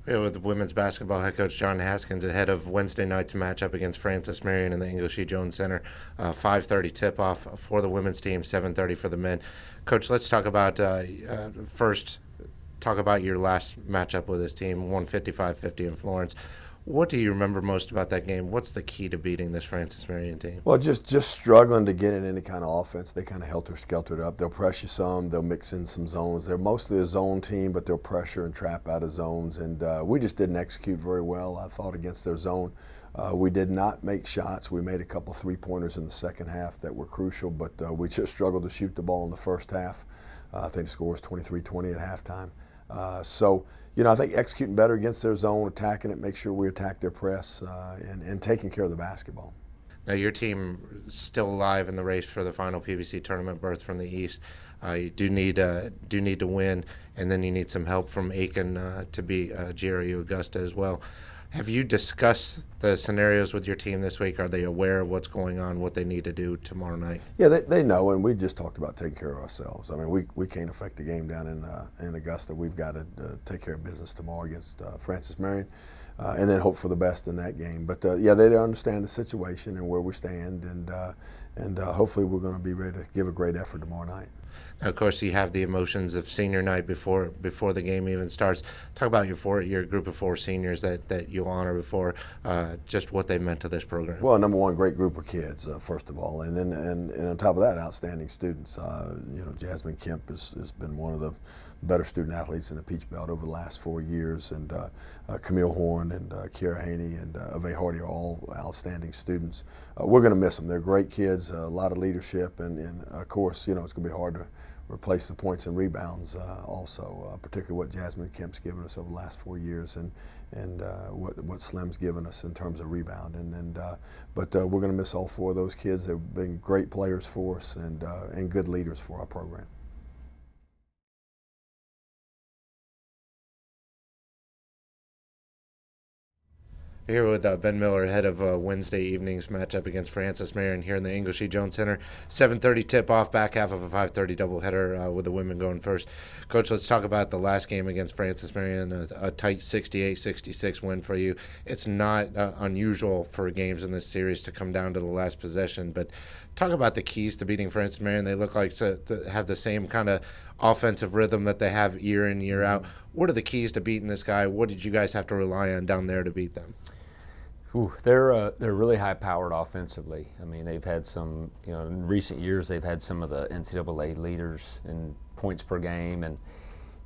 Here with women's basketball head coach John Haskins ahead of Wednesday night's matchup against Francis Marion in the English E. Jones Center. 5:30 tip-off for the women's team, 7:30 for the men. Coach, let's talk about first. Talk about your last matchup with this team, 155-50 in Florence. What do you remember most about that game? What's the key to beating this Francis Marion team? Well, just struggling to get in any kind of offense. They kind of helter-skeltered up. They'll pressure some. They'll mix in some zones. They're mostly a zone team, but they'll pressure and trap out of zones. And we just didn't execute very well, I thought, against their zone. We did not make shots. We made a couple three-pointers in the second half that were crucial, but we just struggled to shoot the ball in the first half. I think the score was 23-20 at halftime. So, you know, I think executing better against their zone, attacking it, make sure we attack their press, and taking care of the basketball. Now, your team is still alive in the race for the final PBC tournament berth from the East. You do need to win, and then you need some help from Aiken to beat GRU Augusta as well. Have you discussed the scenarios with your team this week? Are they aware of what's going on, what they need to do tomorrow night? Yeah, they know, and we just talked about taking care of ourselves. I mean, we can't affect the game down in Augusta. We've got to take care of business tomorrow against Francis Marion, and then hope for the best in that game. But yeah, they understand the situation and where we stand, and hopefully we're going to be ready to give a great effort tomorrow night. Now, of course, you have the emotions of senior night before the game even starts. Talk about your group of four seniors that you honor before, just what they meant to this program. Well, number one, great group of kids, first of all, and then and on top of that, outstanding students. You know, Jasmine Kemp has been one of the better student athletes in the Peach Belt over the last 4 years, and Camille Horn and Kiara Haney and Ave Hardy are all outstanding students. We're going to miss them. They're great kids, a lot of leadership, and of course, you know, it's going to be hard to replace the points and rebounds also, particularly what Jasmine Kemp's given us over the last 4 years, and what Slim's given us in terms of rebound. But we're going to miss all four of those kids. They've been great players for us and good leaders for our program. Here with Ben Miller ahead of Wednesday evening's matchup against Francis Marion here in the English E. Jones Center. 7:30 tip-off, back half of a 5:30 doubleheader with the women going first. Coach, let's talk about the last game against Francis Marion, a tight 68-66 win for you. It's not unusual for games in this series to come down to the last possession, but talk about the keys to beating Francis Marion. They look like to have the same kind of offensive rhythm that they have year in, year out. What are the keys to beating this guy? What did you guys have to rely on down there to beat them? Ooh, they're really high-powered offensively. I mean, they've had some, you know, in recent years they've had some of the NCAA leaders in points per game, and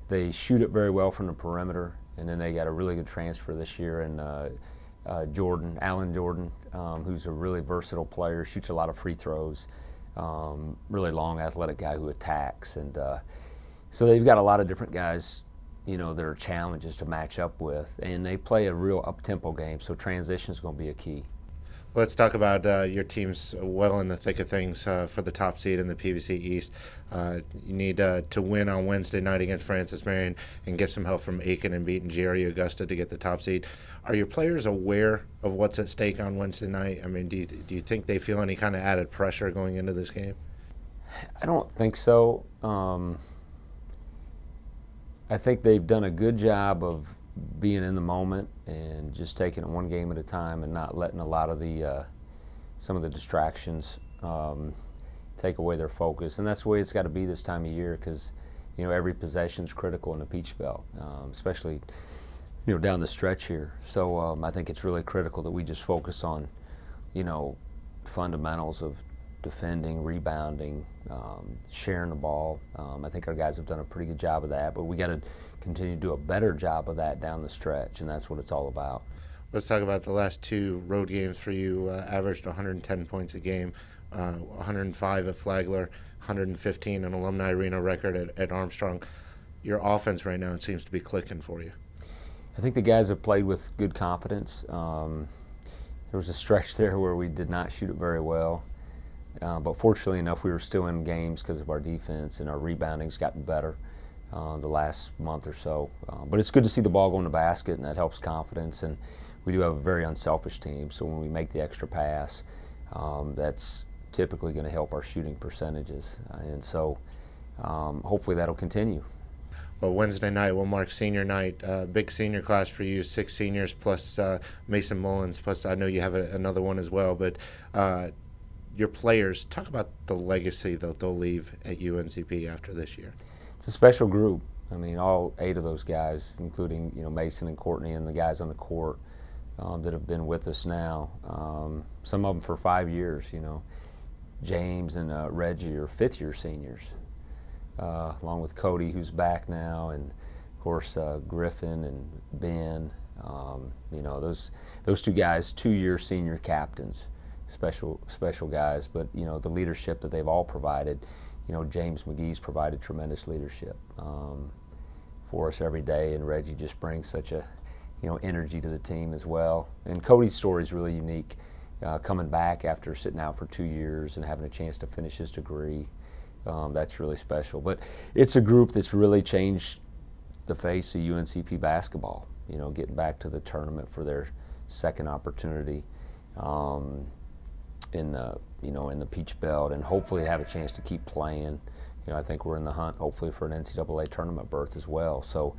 they shoot it very well from the perimeter. And then they got a really good transfer this year in Alan Jordan, who's a really versatile player, shoots a lot of free throws, really long, athletic guy who attacks, and so they've got a lot of different guys, you know, there are challenges to match up with, and they play a real up-tempo game, so transition is going to be a key. Let's talk about your team's well in the thick of things for the top seed in the PBC East. You need to win on Wednesday night against Francis Marion and get some help from Aiken and beating GRU Augusta to get the top seed. Are your players aware of what's at stake on Wednesday night? I mean, do you think they feel any kind of added pressure going into this game? I don't think so. I think they've done a good job of being in the moment and just taking it one game at a time and not letting a lot of the some of the distractions take away their focus. And that's the way it's got to be this time of year, because, you know, every possession is critical in the Peach Belt, especially, you know, down the stretch here. So I think it's really critical that we just focus on, you know, fundamentals of defending, rebounding, sharing the ball. I think our guys have done a pretty good job of that, but we got to continue to do a better job of that down the stretch, and that's what it's all about. Let's talk about the last two road games for you. Averaged 110 points a game, 105 at Flagler, 115 an Alumni Arena record at Armstrong. Your offense right now, it seems to be clicking for you. I think the guys have played with good confidence. There was a stretch there where we did not shoot it very well. But fortunately enough, we were still in games because of our defense, and our rebounding's gotten better the last month or so. But it's good to see the ball go in the basket, and that helps confidence. And we do have a very unselfish team, so when we make the extra pass, that's typically going to help our shooting percentages. And so hopefully that'll continue. Well, Wednesday night will mark senior night. Big senior class for you, 6 seniors plus Mason Mullins, plus I know you have another one as well. But your players, talk about the legacy that they'll leave at UNCP after this year. It's a special group. I mean, all 8 of those guys, including Mason and Courtney and the guys on the court that have been with us now. Some of them for 5 years. James and Reggie are 5th-year seniors, along with Cody, who's back now, and of course Griffin and Ben. Those 2 guys, 2-year senior captains, special guys. But the leadership that they've all provided. James McGee's provided tremendous leadership for us every day, and Reggie just brings such a energy to the team as well. And Cody's story is really unique, coming back after sitting out for 2 years and having a chance to finish his degree. That's really special. But it's a group that's really changed the face of UNCP basketball. Getting back to the tournament for their 2nd opportunity in the Peach Belt, and hopefully have a chance to keep playing. I think we're in the hunt, hopefully, for an NCAA tournament berth as well. So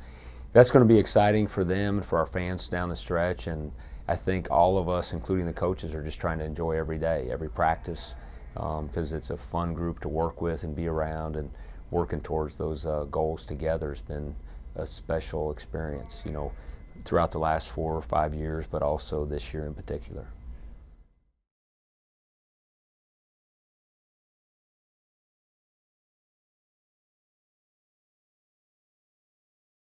that's going to be exciting for them and for our fans down the stretch. And I think all of us, including the coaches, are just trying to enjoy every day, every practice, because it's a fun group to work with and be around, and working towards those goals together has been a special experience, throughout the last 4 or 5 years, but also this year in particular.